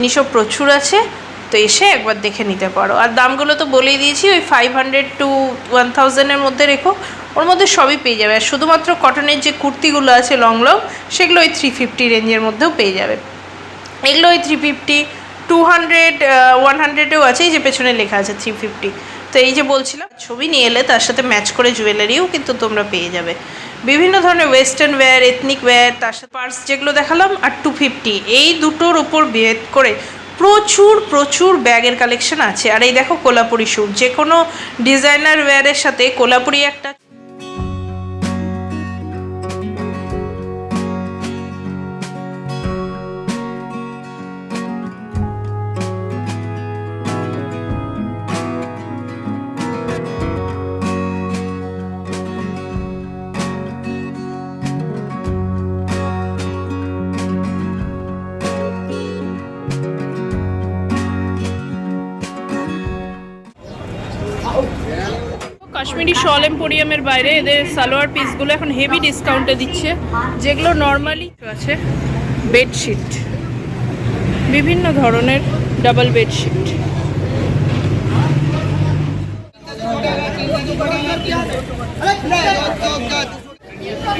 জিনিসও প্রচুর আছে, তো এসে একবার দেখে নিতে পারো। আর দামগুলো তো বলেই দিয়েছি, ওই 500 to 1000-এর মধ্যে রেখো, ওর মধ্যে সবই পেয়ে যাবে। আর শুধুমাত্র কটনের যে কুর্তিগুলো আছে লং লং, সেগুলো ওই 350 রেঞ্জের মধ্যেও পেয়ে যাবে। এগুলো ওই 350, 200, 100-এও আছে, এই যে পেছনে লেখা আছে 350। তো এই যে বলছিলাম, ছবি নিয়ে এলে তার সাথে ম্যাচ করে জুয়েলারিও কিন্তু তোমরা পেয়ে যাবে। বিভিন্ন ধরনের ওয়েস্টার্ন ওয়্যার, এথনিক ওয়্যার, তার সাথে পার্স যেগুলো দেখালাম, আর 250, এই দুটোর উপর ভেদ করে প্রচুর প্রচুর ব্যাগের কালেকশন আছে। আর এই দেখো কোলাপুরি স্যুট, যে কোনো ডিজাইনার ওয়্যারের সাথে কোলাপুরি একটা কাশ্মীরি শল এম্পোরিয়ামের বাইরে এদের সালোয়ার পিসগুলো এখন হেভি ডিসকাউন্টে দিচ্ছে, যেগুলো নর্মালি আছে। বেডশিট, বিভিন্ন ধরনের double bedsheet.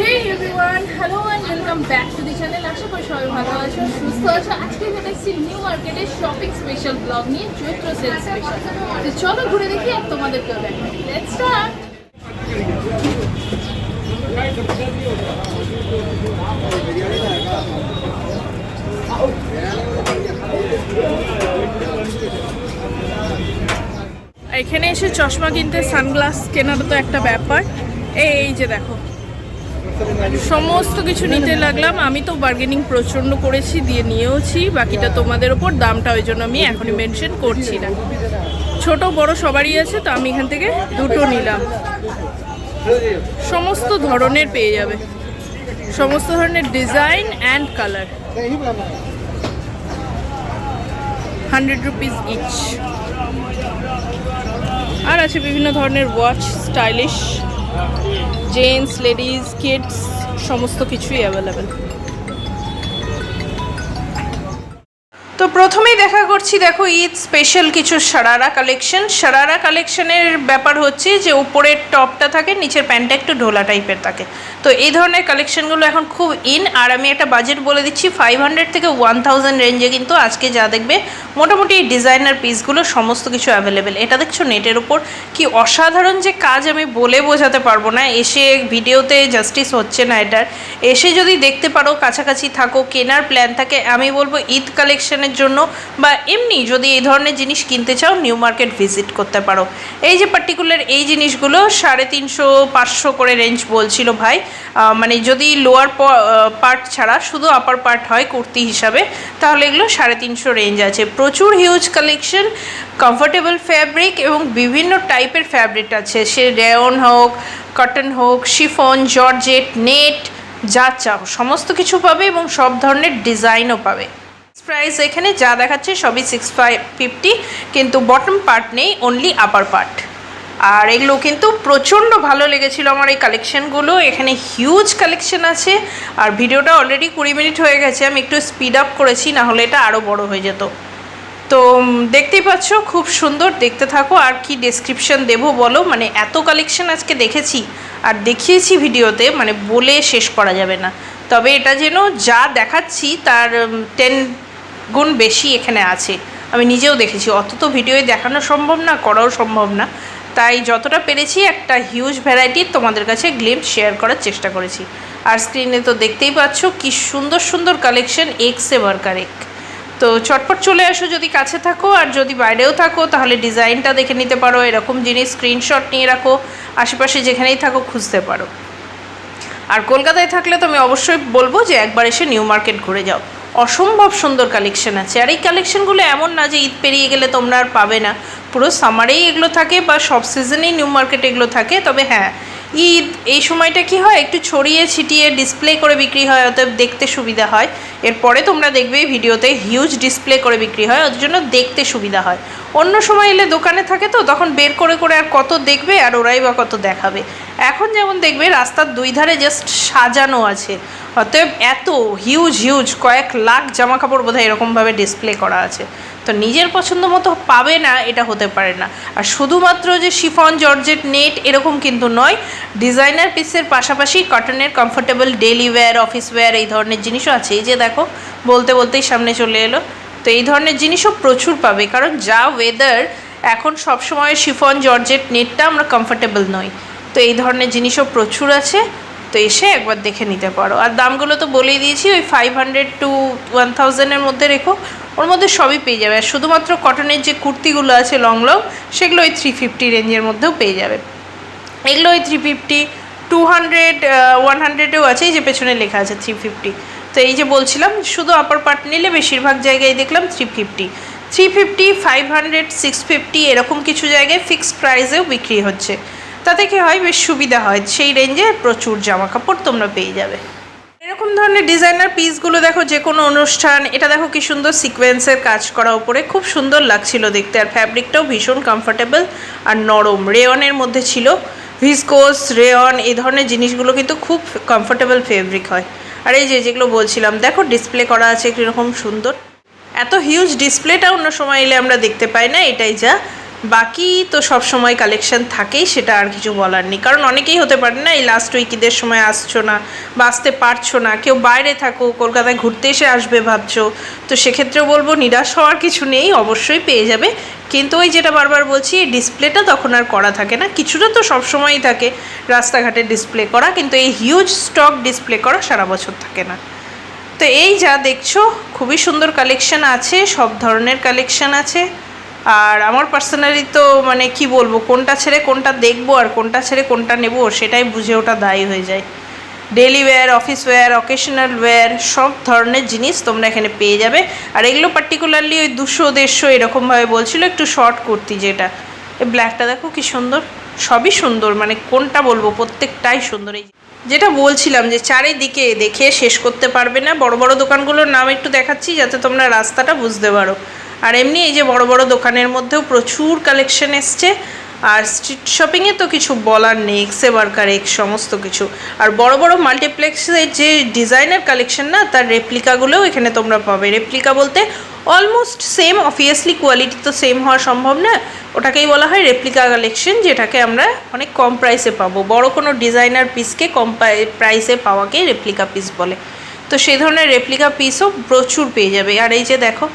Hey everyone, hello and welcome back to the channel. আশা করি সবাই ভালো আছো, সুস্থ আছো। আজকে দেখছি নিউ মার্কেটের শপিং স্পেশাল ব্লগ নিয়ে, চৈত্র সেল স্পেশাল। তো চলো ঘুরে দেখি আর তোমাদেরকেও দেখাই। Let's start. এখানে এসে চশমা কিনতে, সানগ্লাস কেনার তো একটা ব্যাপার। এই যে দেখো সমস্ত কিছু নিতে লাগলাম। আমি তো বার্গেনিং প্রচণ্ড করেছি, দিয়ে নিয়েওছি, বাকিটা তোমাদের ওপর। দামটা ওই জন্য আমি এখনই মেনশন করছি না। ছোট বড় সবারই আছে, তো আমি এখান থেকে দুটো নিলাম। সমস্ত ধরনের পেয়ে যাবে, সমস্ত ধরনের design and colour. 100 rupees each. আর আছে বিভিন্ন ধরনের watch, stylish, gents, ladies, kids, সমস্ত কিছুই অ্যাভেলেবেল। তো প্রথমেই দেখা করছি, দেখো ঈদ স্পেশাল কিছু সারারা কালেকশন। সারারা কালেকশনের ব্যাপার হচ্ছে যে উপরের টপটা থাকে, নিচের প্যান্টটা একটু ঢোলা টাইপের থাকে। তো এই ধরনের কালেকশনগুলো এখন খুব ইন। আর আমি একটা বাজেট বলে দিচ্ছি, 500 থেকে 1000 রেঞ্জে কিন্তু আজকে যা দেখবে মোটামুটি এই ডিজাইনার পিসগুলো সমস্ত কিছু অ্যাভেলেবেল। এটা দেখছো নেটের ওপর কি অসাধারণ যে কাজ, আমি বলে বোঝাতে পারবো না। এসে ভিডিওতে জাস্টিস হচ্ছে না এটার। এসে যদি দেখতে পারো, কাছাকাছি থাকো, কেনার প্ল্যান থাকে, আমি বলবো ঈদ কালেকশনের জন্য বা এমনি যদি এই ধরনের জিনিস কিনতে চাও, নিউ মার্কেট ভিজিট করতে পারো। এই যে পার্টিকুলার এই জিনিসগুলো 350-500 করে রেঞ্জ বলছিল ভাই। মানে যদি লোয়ার পার্ট ছাড়া শুধু আপার পার্ট হয় কুর্তি হিসাবে, তাহলে এগুলো 350 রেঞ্জ আছে। প্রচুর হিউজ কালেকশন, কমফোর্টেবল ফ্যাব্রিক এবং বিভিন্ন টাইপের ফ্যাব্রিক আছে। সে রেয়ন হোক, কটন হোক, শিফন, জর্জেট, নেট, যা চাও সমস্ত কিছু পাবে এবং সব ধরনের ডিজাইনও পাবে। প্রাইস এখানে যা দেখাচ্ছে সবই 650, কিন্তু বটম পার্ট নেই, অনলি আপার পার্ট। আর এগুলো কিন্তু প্রচণ্ড ভালো লেগেছিল আমার এই কালেকশানগুলো। এখানে হিউজ কালেকশন আছে। আর ভিডিওটা অলরেডি 20 মিনিট হয়ে গেছে, আমি একটু স্পিড আপ করেছি, না হলে এটা আরও বড় হয়ে যেত। তো দেখতেই পাচ্ছ, খুব সুন্দর, দেখতে থাকো। আর কি ডেসক্রিপশন দেবো বলো, মানে এত কালেকশন আজকে দেখেছি আর দেখিয়েছি ভিডিওতে, মানে বলে শেষ করা যাবে না। তবে এটা যেন যা দেখাচ্ছি তার 10 গুণ বেশি এখানে আছে। আমি নিজেও দেখেছি, অত তো ভিডিওয়ে দেখানো সম্ভব না, করাও সম্ভব না। তাই যতটা পেরেছি একটা হিউজ ভ্যারাইটির তোমাদের কাছে গ্লিম্পস শেয়ার করার চেষ্টা করেছি। আর স্ক্রিনে তো দেখতেই পাচ্ছ কি সুন্দর সুন্দর কালেকশন, এক্সে বার্কার এক। তো চটপট চলে আসো যদি কাছে থাকো, আর যদি বাইরেও থাকো তাহলে ডিজাইনটা দেখে নিতে পারো। এরকম জিনিস স্ক্রিনশট নিয়ে রাখো, আশেপাশে যেখানেই থাকো খুঁজতে পারো। আর কলকাতায় থাকলে তো আমি অবশ্যই বলবো যে একবার এসে নিউ মার্কেট ঘুরে যাও, অসম্ভব সুন্দর কালেকশন আছে। আর এই কালেকশনগুলো এমন না যে ঈদ পেরিয়ে গেলে তোমরা আর পাবে না, পুরো সামারেই এগুলো থাকে বা সব সিজনেই নিউ মার্কেটে এগুলো থাকে। তবে হ্যাঁ, ঈদ এই সময়টা কি হয়, একটু ছড়িয়ে ছিটিয়ে ডিসপ্লে করে বিক্রি হয়, অতএব দেখতে সুবিধা হয়। এরপরে তোমরা দেখবে ভিডিওতে হিউজ ডিসপ্লে করে বিক্রি হয়, ওর জন্য দেখতে সুবিধা হয়। অন্য সময় এলে দোকানে থাকে তো তখন বের করে করে আর কত দেখবে, আর ওরাই বা কত দেখাবে। এখন যেমন দেখবে রাস্তার দুই ধারে জাস্ট সাজানো আছে, অতএব এত হিউজ হিউজ কয়েক লাখ জামা কাপড় বোধহয় এরকমভাবে ডিসপ্লে করা আছে। তো নিজের পছন্দ মতো পাবে না এটা হতে পারে না। আর শুধুমাত্র যে শিফন জর্জেট নেট এরকম কিন্তু নয়, ডিজাইনার পিসের পাশাপাশি কটনের comfortable daily wear, office wear এই ধরনের জিনিসও আছে। এই যে দেখো, বলতে বলতেই সামনে চলে এলো। তো এই ধরনের জিনিসও প্রচুর পাবে, কারণ যা ওয়েদার এখন সবসময় শিফন জর্জেট নেটটা আমরা কমফোর্টেবল নই। তো এই ধরনের জিনিসও প্রচুর আছে, তো এসে একবার দেখে নিতে পারো। আর দামগুলো তো বলেই দিয়েছি, ওই 500 to 1000-এর মধ্যে রেখো, ওর মধ্যে সবই পেয়ে যাবে। আর শুধুমাত্র কটনের যে কুর্তিগুলো আছে লং লং, সেগুলো ওই 350 রেঞ্জের মধ্যেও পেয়ে যাবে। এগুলো ওই 350, 200, 100-এও আছে। এই যে পেছনে লেখা আছে 350। তো এই যে বলছিলাম, শুধু আপার পার্ট নিলে বেশিরভাগ জায়গায় দেখলাম 350, 500, 650 এরকম কিছু জায়গায় ফিক্সড প্রাইসেও বিক্রি হচ্ছে। তাতে কি হয়, বেশ সুবিধা হয়। সেই রেঞ্জে প্রচুর জামা কাপড় তোমরা পেয়ে যাবে। এরকম ধরনের ডিজাইনার পিসগুলো দেখো, যে কোনো অনুষ্ঠান, এটা দেখো কি সুন্দর সিকোয়েন্সের কাজ করা, উপরে খুব সুন্দর লাগছিল দেখতে। আর ফ্যাব্রিকটাও ভীষণ কমফোর্টেবল আর নরম, রেয়নের মধ্যে ছিল। ভিসকোস, রেয়ন এই ধরনের জিনিসগুলো কিন্তু খুব কমফোর্টেবল ফেব্রিক হয়। আর এই যে যেগুলো বলছিলাম দেখো, ডিসপ্লে করা আছে কীরকম সুন্দর। এত হিউজ ডিসপ্লেটা অন্য সময় এলে আমরা দেখতে পাই না, এটাই যা। বাকি তো সব সময় কালেকশন থাকেই, সেটা আর কিছু বলার নেই। কারণ অনেকেই হতে পারে না এই লাস্ট উইকের সময় আসছো না বা আসতে পারছো না, কেউ বাইরে থাকো, কলকাতায় ঘুরতে এসে আসবে ভাবছো, তো সেক্ষেত্রেও বলবো নিরাশ হওয়ার কিছু নেই, অবশ্যই পেয়ে যাবে। কিন্তু ওই যেটা বারবার বলছি, এই ডিসপ্লেটা তখন আর করা থাকে না। কিছুটা তো সবসময়ই থাকে রাস্তাঘাটে ডিসপ্লে করা, কিন্তু এই হিউজ স্টক ডিসপ্লে করা সারা বছর থাকে না। তো এই যা দেখছো, খুবই সুন্দর কালেকশন আছে, সব ধরনের কালেকশন আছে। আর আমার পার্সোনালি তো মানে কি বলবো, কোনটা ছেড়ে কোনটা দেখবো আর কোনটা ছেড়ে কোনটা নেবো সেটাই বুঝে ওঠা দায়ী হয়ে যায়। Daily wear, office wear, occasional wear সব ধরনের জিনিস তোমরা এখানে পেয়ে যাবে। আর এগুলো পার্টিকুলারলি ওই 200-150 এরকমভাবে বলছিল, একটু শর্ট কুর্তি যেটা, এই ব্ল্যাকটা দেখো কি সুন্দর, সবই সুন্দর, মানে কোনটা বলবো, প্রত্যেকটাই সুন্দর। এই যেটা বলছিলাম যে চারিদিকে দেখে শেষ করতে পারবে না। বড় বড় দোকানগুলোর নাম একটু দেখাচ্ছি যাতে তোমরা রাস্তাটা বুঝতে পারো। আর এমনি এই যে বড় বড় দোকানের মধ্যেও প্রচুর কালেকশন এসছে। আর স্ট্রিট শপিংয়ে তো কিছু বলার নেই, এক্সে বার্কার এক্স সমস্ত কিছু। আর বড় বড় মাল্টিপ্লেক্সের যে ডিজাইনার কালেকশন না, তার রেপ্লিকাগুলোও এখানে তোমরা পাবে। রেপ্লিকা বলতে অলমোস্ট সেম, অবভিয়াসলি কোয়ালিটি তো সেম হওয়া সম্ভব না, ওটাকেই বলা হয় রেপ্লিকা কালেকশন, যেটাকে আমরা অনেক কম প্রাইসে পাবো। বড় কোনো ডিজাইনার পিসকে কম প্রাইসে পাওয়াকেই রেপ্লিকা পিস বলে। তো সেই ধরনের রেপ্লিকা পিসও প্রচুর পেয়ে যাবে। আর এই যে দেখো,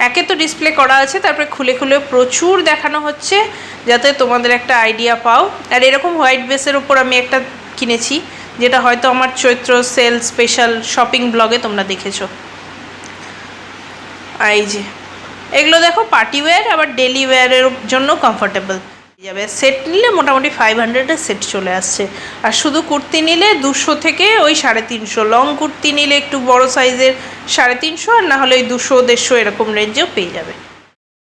একে তো ডিসপ্লে করা আছে, তারপরে খুলে খুলে প্রচুর দেখানো হচ্ছে যাতে তোমাদের একটা আইডিয়া পাও। আর এরকম হোয়াইট বেসের উপর আমি একটা কিনেছি, যেটা হয়তো আমার চৈত্র সেল স্পেশাল শপিং ব্লগে তোমরা দেখেছো। আর এই যে এগুলো দেখো, পার্টি ওয়্যার আবার ডেলি ওয়্যারের জন্য কমফোর্টেবল যাবে। সেট নিলে মোটামুটি 500-এর সেট চলে আসছে। আর শুধু কুর্তি নিলে 200 থেকে ওই 350, লং কুর্তি নিলে একটু বড় সাইজের 350, আর না হলে ওই 200-150 এরকম রেঞ্জেও পেয়ে যাবে।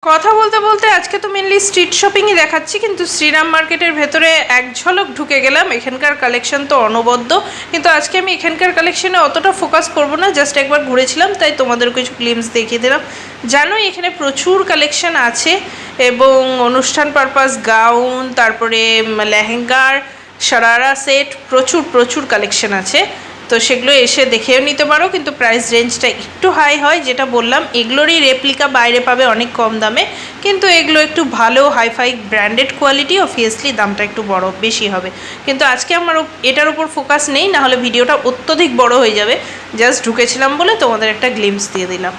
কথা বলতে বলতে আজকে তো মেনলি স্ট্রিট শপিংই দেখাচ্ছি, কিন্তু শ্রীরাম মার্কেটের ভেতরে এক ঝলক ঢুকে গেলাম। এখানকার কালেকশন তো অনবদ্য, কিন্তু আজকে আমি এখানকার কালেকশনে অতটা ফোকাস করব না, জাস্ট একবার ঘুরেছিলাম তাই তোমাদের কিছু গ্লিমস দেখিয়ে দিলাম। জানোই এখানে প্রচুর কালেকশন আছে, এবং অনুষ্ঠান পারপাস গাউন, তারপরে লেহেঙ্গার, শারারা সেট, প্রচুর প্রচুর কালেকশন আছে। তো সেগুলো এসে দেখেও নিতে পারো, কিন্তু প্রাইস রেঞ্জটা একটু হাই হয়। যেটা বললাম, এগুলোরই রেপ্লিকা বাইরে পাবে অনেক কম দামে, কিন্তু এগুলো একটু ভালো হাইফাই ব্র্যান্ডেড কোয়ালিটি, অবভিয়াসলি দামটা একটু বেশি হবে। কিন্তু আজকে আমার এটার উপর ফোকাস নেই, না হলে ভিডিওটা অত্যধিক বড় হয়ে যাবে। জাস্ট ঢুকেছিলাম বলে তোমাদের একটা গ্লিমস দিয়ে দিলাম।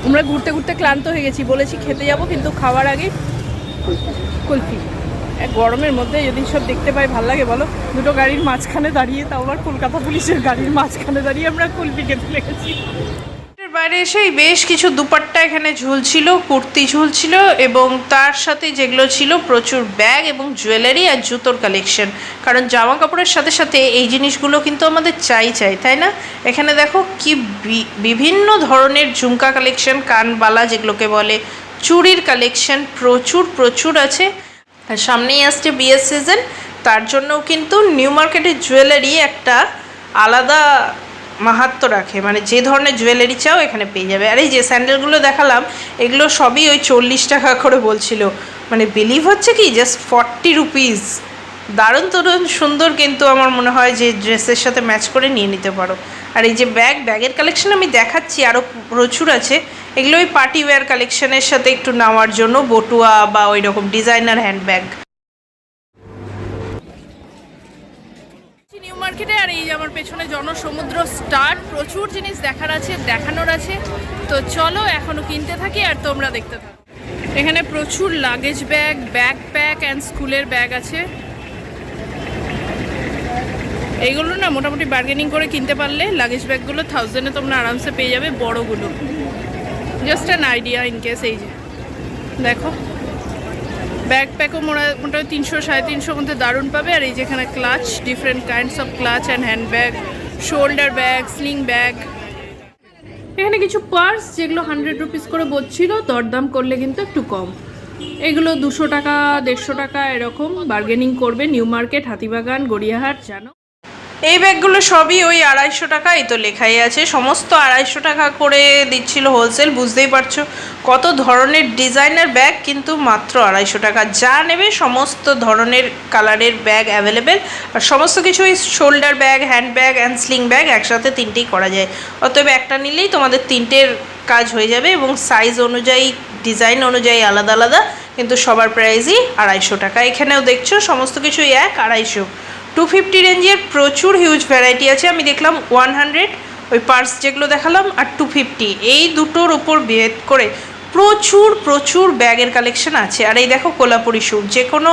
আমরা ঘুরতে ঘুরতে ক্লান্ত হয়ে গেছি, বলেছি খেতে যাব, কিন্তু খাওয়ার আগে কুলফি। গরমের মধ্যে যদি সব দেখতে পাই ভাল লাগে বলো, দুটো গাড়ির মাঝখানে দাঁড়িয়ে, তাও আবার কলকাতা পুলিশের গাড়ির মাঝখানে দাঁড়িয়ে আমরা কুলফি খেতে লেগেছি। বাইরে এসেই বেশ কিছু দুপাট্টা এখানে ঝুলছিল, কুর্তি ঝুলছিল, এবং তার সাথে যেগুলো ছিল প্রচুর ব্যাগ এবং জুয়েলারি আর জুতোর কালেকশন। কারণ জামা কাপড়ের সাথে সাথে এই জিনিসগুলো কিন্তু আমাদের চাই, তাই না? এখানে দেখো কি বিভিন্ন ধরনের ঝুমকা কালেকশন, কানবালা যেগুলোকে বলে, চুড়ির কালেকশন প্রচুর প্রচুর আছে। আর সামনেই আসছে বিয়ের সিজন, তার জন্যও কিন্তু নিউ মার্কেটের জুয়েলারি একটা আলাদা মাহাত্ম্য রাখে, মানে যে ধরনের জুয়েলারি চাও এখানে পেয়ে যাবে। আর এই যে স্যান্ডেলগুলো দেখালাম, এগুলো সবই ওই 40 টাকা করে বলছিল, মানে বিলিভ হচ্ছে কি জাস্ট 40 রুপিস। দারুণ তরুণ সুন্দর, কিন্তু আমার মনে হয় যে ড্রেসের সাথে ম্যাচ করে নিয়ে নিতে পারো। আর এই যে ব্যাগের কালেকশন আমি দেখাচ্ছি আরও প্রচুর আছে। এগুলো ওই পার্টি ওয়্যার কালেকশনের সাথে একটু নেওয়ার জন্য, বটুয়া বা ওই রকম ডিজাইনার হ্যান্ডব্যাগ। নিউ মার্কেটে, আর এই যে আমার পেছনে জনসমুদ্র স্টার্ট। প্রচুর জিনিস দেখার আছে, দেখানোর আছে। তো চলো এখনো কিনতে থাকি আর তোমরা দেখতে থাকো। এখানে প্রচুর লাগেজ ব্যাগ, ব্যাকপ্যাক অ্যান্ড স্কুলের ব্যাগ আছে। এইগুলো না মোটামুটি বার্গেনিং করে কিনতে পারলে লাগেজ ব্যাগগুলো 1000-এ তোমরা আরামসে পেয়ে যাবে, বড়গুলো। Just an idea in case. এই যে দেখো, ব্যাকপ্যাকও মোটামুটি 300-350 মধ্যে দারুণ পাবে। আর এই যেখানে clutch, different kinds of clutch and hand bag, shoulder bag, sling bag. এখানে কিছু পার্স যেগুলো 100 রুপিস করে বলছিল, দরদাম করলে কিন্তু একটু কম। এগুলো 200 টাকা, 150 টাকা এরকম। বার্গেনিং করবে নিউ মার্কেট, হাতিবাগান, গড়িয়াহাট। জানো এই ব্যাগগুলো সবই ওই 250 টাকা, এই তো লেখাই আছে সমস্ত 250 টাকা করে দিচ্ছিল হোলসেল। বুঝতেই পারছো কত ধরনের ডিজাইনার ব্যাগ, কিন্তু মাত্র 250 টাকা। যা নেবে সমস্ত ধরনের কালারের ব্যাগ অ্যাভেলেবেল। আর সমস্ত কিছুই shoulder bag, hand bag and sling bag একসাথে তিনটেই করা যায়। অতএব একটা নিলেই তোমাদের তিনটের কাজ হয়ে যাবে, এবং সাইজ অনুযায়ী, ডিজাইন অনুযায়ী আলাদা আলাদা, কিন্তু সবার প্রাইসই 250 টাকা। এখানেও দেখছো সমস্ত কিছুই 250। 250 রেঞ্জের প্রচুর হিউজ ভ্যারাইটি আছে। আমি দেখলাম 100 ওই পার্স যেগুলো দেখালাম, আর 250 এই দুটোর ওপর ভেদ করে প্রচুর প্রচুর ব্যাগের কালেকশন আছে। আর এই দেখো কোলাপুরি শ্যু, যে কোনো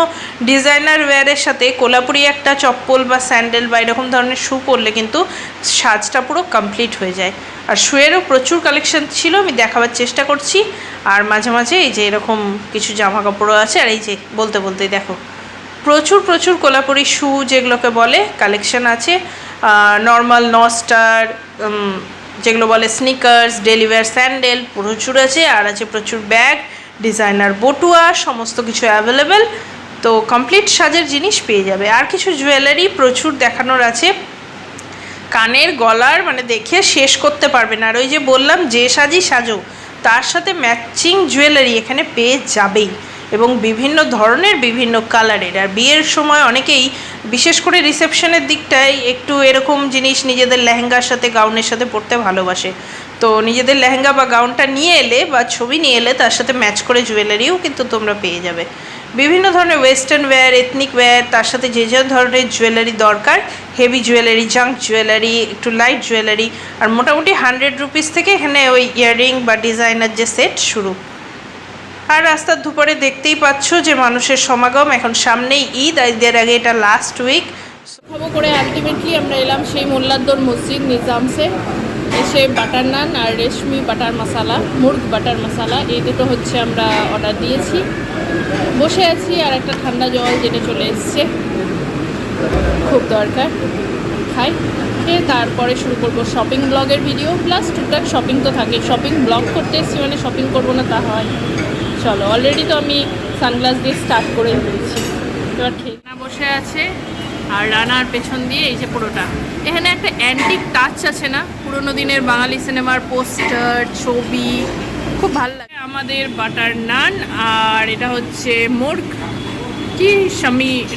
ডিজাইনার ওয়্যারের সাথে কোলাপুরি একটা চপ্পল বা স্যান্ডেল বা এরকম ধরনের শ্যু পরলে কিন্তু সাজটা পুরো কমপ্লিট হয়ে যায়। আর শ্যুয়েরও প্রচুর কালেকশন ছিল, আমি দেখাবার চেষ্টা করছি। আর মাঝে মাঝে এই যে এরকম কিছু জামা কাপড়ও আছে। আর এই যে বলতে বলতেই দেখো প্রচুর প্রচুর কোলাপুরি শ্যু যেগুলোকে বলে কালেকশন আছে। নর্মাল নস্টার, যেগুলো বলে স্নিকার্স, ডেলিভার স্যান্ডেল প্রচুর আছে। আর আছে প্রচুর ব্যাগ, ডিজাইনার বটুয়া, সমস্ত কিছু অ্যাভেলেবেল। তো কমপ্লিট সাজের জিনিস পেয়ে যাবে। আর কিছু জুয়েলারি প্রচুর দেখানোর আছে, কানের, গলার, মানে দেখে শেষ করতে পারবে না। আর ওই যে বললাম যে সাজি সাজো, তার সাথে ম্যাচিং জুয়েলারি এখানে পেয়ে যাবেই, এবং বিভিন্ন ধরনের, বিভিন্ন কালারের। আর বিয়ের সময় অনেকেই, বিশেষ করে রিসেপশনের দিকটায়, একটু এরকম জিনিস নিজেদের লেহেঙ্গার সাথে, গাউনের সাথে পরতে ভালোবাসে। তো নিজেদের লেহেঙ্গা বা গাউনটা নিয়ে এলে বা ছবি নিয়ে এলে তার সাথে ম্যাচ করে জুয়েলারিও কিন্তু তোমরা পেয়ে যাবে। বিভিন্ন ধরনের ওয়েস্টার্ন ওয়্যার, এথনিক ওয়্যার, তার সাথে যে যে ধরনের জুয়েলারি দরকার, হেভি জুয়েলারি, জাঙ্ক জুয়েলারি, একটু লাইট জুয়েলারি। আর মোটামুটি 100 রুপিস থেকে এখানে ওই ইয়াররিং বা ডিজাইনার যে সেট শুরু। আর রাস্তার দুপারে দেখতেই পাচ্ছ যে মানুষের সমাগম। এখন সামনেই ঈদ, ঈদের আগে এটা লাস্ট উইক। খবর করে আলটিমেটলি আমরা এলাম সেই মোল্লাদ্দর মসজিদ নিজামসে। এসে বাটার নান আর রেশমি বাটার মশালা, মুর্গ বাটার মশালা, এই দুটো হচ্ছে আমরা অর্ডার দিয়েছি। বসে আছি, আর একটা ঠান্ডা জল যেটা চলে এসছে, খুব দরকার, খাই। খেয়ে তারপরে শুরু করব শপিং ব্লগের ভিডিও, প্লাস টুকটাক শপিং তো থাকে। শপিং ব্লগ করতে এসেছি মানে শপিং করবো না তা হয়? চলো, অলরেডি তো আমি সানগ্লাস দিয়ে স্টার্ট করে দিয়েছি। এবার খেয়ে না বসে আছে, আর রানার পেছন দিয়ে এই যে পুরোটা, এখানে একটা অ্যান্টিক টাচ আছে না, পুরোনো দিনের বাঙালি সিনেমার পোস্টার, ছবি, খুব ভালো লাগে। আমাদের বাটার নান, আর এটা হচ্ছে মুর্গ কি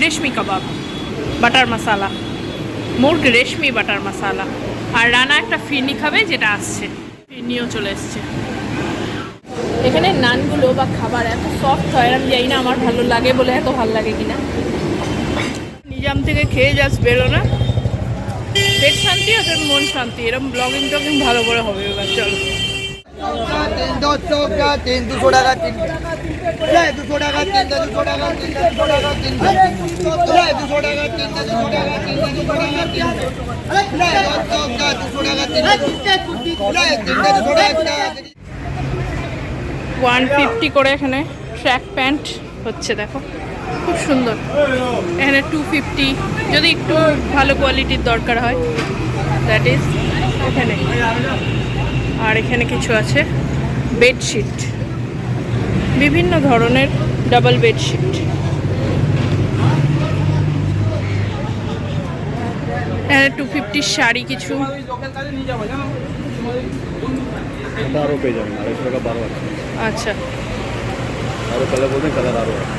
রেশমি কাবাব, বাটার মশালা, মুর্গ রেশমি বাটার মশালা। আর রানা একটা ফিরনি খাবে, যেটা আসছে, ফিরনিও চলে এসছে। এখানে নানগুলো বা খাবার এত সফট হয়, আমি জানি না আমার ভালো লাগে বলে এত ভালো লাগে কিনা। নিজাম থেকে খেয়ে জাস্ট বেরো না, পেট শান্তি, ওদের মন শান্তি। এরকম ব্লগিং টগিং ভালো করে হবে এবার। চলো, 200 টাকা 200 টাকা 200 টাকা 200 টাকা 150 করে এখানে ট্র্যাক প্যান্ট হচ্ছে, দেখো খুব সুন্দর। এখানে 250, যদি একটু ভালো কোয়ালিটির দরকার হয়, দ্যাট ইজ এখানে। আর এখানে কিছু আছে বেডশিট, বিভিন্ন ধরনের ডাবল বেডশিট। এখানে 250 শাড়ি কিছু। আরও পেয়ে যাবেন, 250 টাকা 12 আছে। আচ্ছা, और कलर बोलते हैं कलर आ रहा है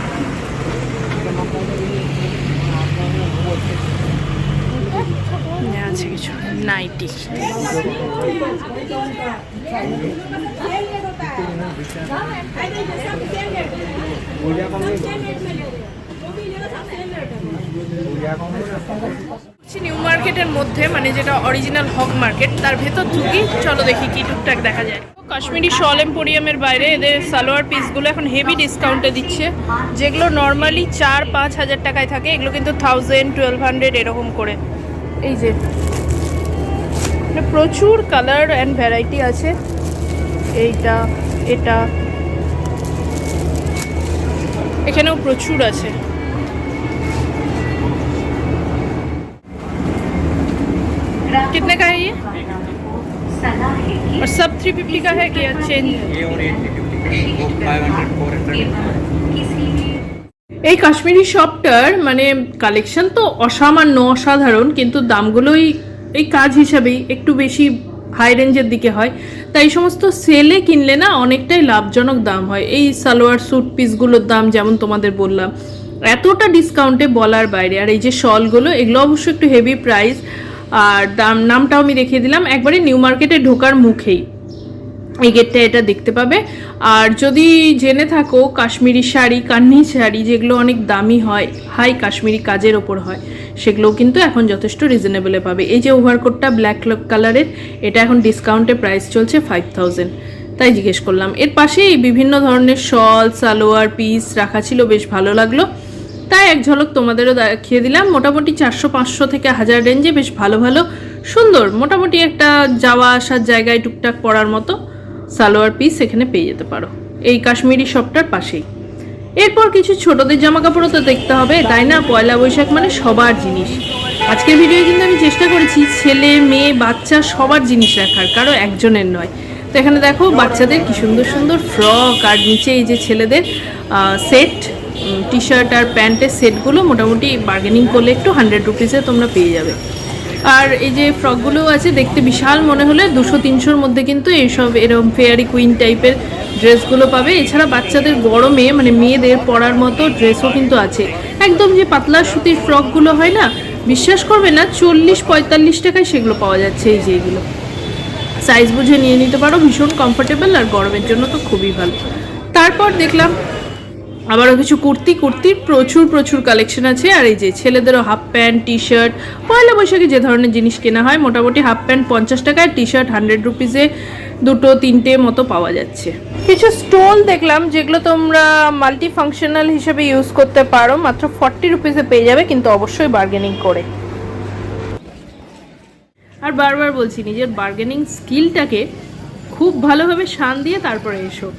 আছে কিছু নাইটি। নিউ মার্কেটের মধ্যে মানে যেটা অরিজিনাল হক মার্কেট তার ভেতর ঢুকি, চলো দেখি কি টুকটাক দেখা যায়। কাশ্মীরি শল এম্পোরিয়ামের বাইরে এদের সালোয়ার পিসগুলো এখন হেভি ডিসকাউন্টে দিচ্ছে, যেগুলো নর্মালি 4-5 হাজার টাকায় থাকে এগুলো কিন্তু 1000-1200 এরকম করে। এই যে প্রচুর কালার অ্যান্ড ভ্যারাইটি আছে, এইটা এটা এখানেও প্রচুর আছে। कितने का है ये और सब 350 का है कि चेंज? ये और 500 400 এই কাশ্মীরি শপটার মানে কালেকশন তো অসামান্য অসাধারণ, কিন্তু দামগুলোই এই কাজ হিসাবেই একটু বেশি হাই রেঞ্জের দিকে হয়, তাই এই সমস্ত সেলে কিনলে না অনেকটাই লাভজনক দাম হয়। এই সালোয়ার স্যুট পিসগুলোর দাম যেমন তোমাদের বললাম এতটা ডিসকাউন্টে বলার বাইরে। আর এই যে শলগুলো এগুলো অবশ্য একটু হেভি প্রাইস, আর নামটাও আমি দেখিয়ে দিলাম, একবারে নিউ মার্কেটে ঢোকার মুখেই এই গেটটা এটা দেখতে পাবে। আর যদি জেনে থাকো কাশ্মীরি শাড়ি, কান্নি শাড়ি যেগুলো অনেক দামি হয়, হাই কাশ্মীরি কাজের ওপর হয়, সেগুলোও কিন্তু এখন যথেষ্ট রিজনেবলে পাবে। এই যে ওভারকোটটা ব্ল্যাক কালারের, এটা এখন ডিসকাউন্টে প্রাইস চলছে 5000, তাই জিজ্ঞেস করলাম। এর পাশে এই বিভিন্ন ধরনের শল সালোয়ার পিস রাখা ছিল, বেশ ভালো লাগলো, তাই এক ঝলক তোমাদেরও দেখিয়ে দিলাম। মোটামুটি 400-500 থেকে 1000 রেঞ্জে বেশ ভালো ভালো সুন্দর মোটামুটি একটা যাওয়া আসার জায়গায় টুকটাক পরার মতো সালোয়ার পিস এখানে পেয়ে যেতে পারো এই কাশ্মীরি শপটার পাশেই। এরপর কিছু ছোটদের জামা কাপড়ও তো দেখতে হবে, তাই না? পয়লা বৈশাখ মানে সবার জিনিস। আজকের ভিডিও কিন্তু আমি চেষ্টা করেছি ছেলে মেয়ে বাচ্চা সবার জিনিস রাখার, কারো একজনের নয়। তো এখানে দেখো বাচ্চাদের কি সুন্দর সুন্দর ফ্রক, আর নিচে এই যে ছেলেদের সেট টি শার্ট আর প্যান্টের সেটগুলো মোটামুটি বার্গেনিং করলে একটু 100 রুপিসে তোমরা পেয়ে যাবে। আর এই যে ফ্রকগুলোও আছে, দেখতে বিশাল মনে হলে 200-300-র মধ্যে কিন্তু এইসব এরকম ফেয়ারি কুইন টাইপের ড্রেসগুলো পাবে। এছাড়া বাচ্চাদের গরমে মানে মেয়েদের পরার মতো ড্রেসও কিন্তু আছে, একদম যে পাতলা সুতির ফ্রকগুলো হয় না, বিশ্বাস করবে না 40-45 টাকায় সেগুলো পাওয়া যাচ্ছে। এই যে এগুলো সাইজ বুঝে নিয়ে নিতে পারো, ভীষণ কমফোর্টেবল আর গরমের জন্য তো খুবই ভালো। তারপর দেখলাম আবারও কিছু কুর্তির প্রচুর কালেকশন আছে। আর এই যে ছেলেদেরও হাফ প্যান্ট টি শার্ট, পয়লা বৈশাখে যে ধরনের জিনিস কেনা হয় মোটামুটি হাফ প্যান্ট 50 টাকায়, টি শার্ট 100 রুপিসে 2-3টে মতো পাওয়া যাচ্ছে। কিছু স্টোল দেখলাম যেগুলো তোমরা মাল্টি ফাংশনাল হিসেবে ইউজ করতে পারো, মাত্র 40 রুপিসে পেয়ে যাবে, কিন্তু অবশ্যই বার্গেনিং করে। আর বারবার বলছি নিজের বার্গেনিং স্কিলটাকে খুব ভালোভাবে শান দিয়ে তারপরে এসো,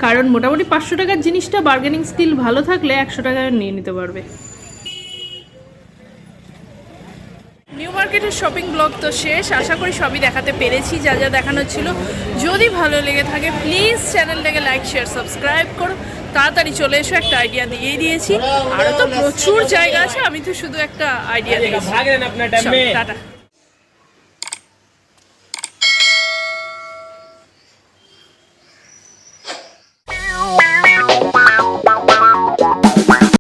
কারণ মোটামুটি 500 টাকার জিনিসটা বার্গেনিং স্কিল ভালো থাকলে 100 টাকায় নিয়ে নিতে পারবে। নিউ মার্কেটের শপিং ব্লগ তো শেষ, আশা করি সবই দেখাতে পেরেছি যা যা দেখানোর ছিল। যদি ভালো লেগে থাকে প্লিজ চ্যানেলটাকে লাইক শেয়ার সাবস্ক্রাইব করো, তাড়াতাড়ি চলে এসো, একটা আইডিয়া দিয়েই দিয়েছি, আরও তো প্রচুর জায়গা আছে, আমি তো শুধু একটা আইডিয়া দিয়েছি। টাটা।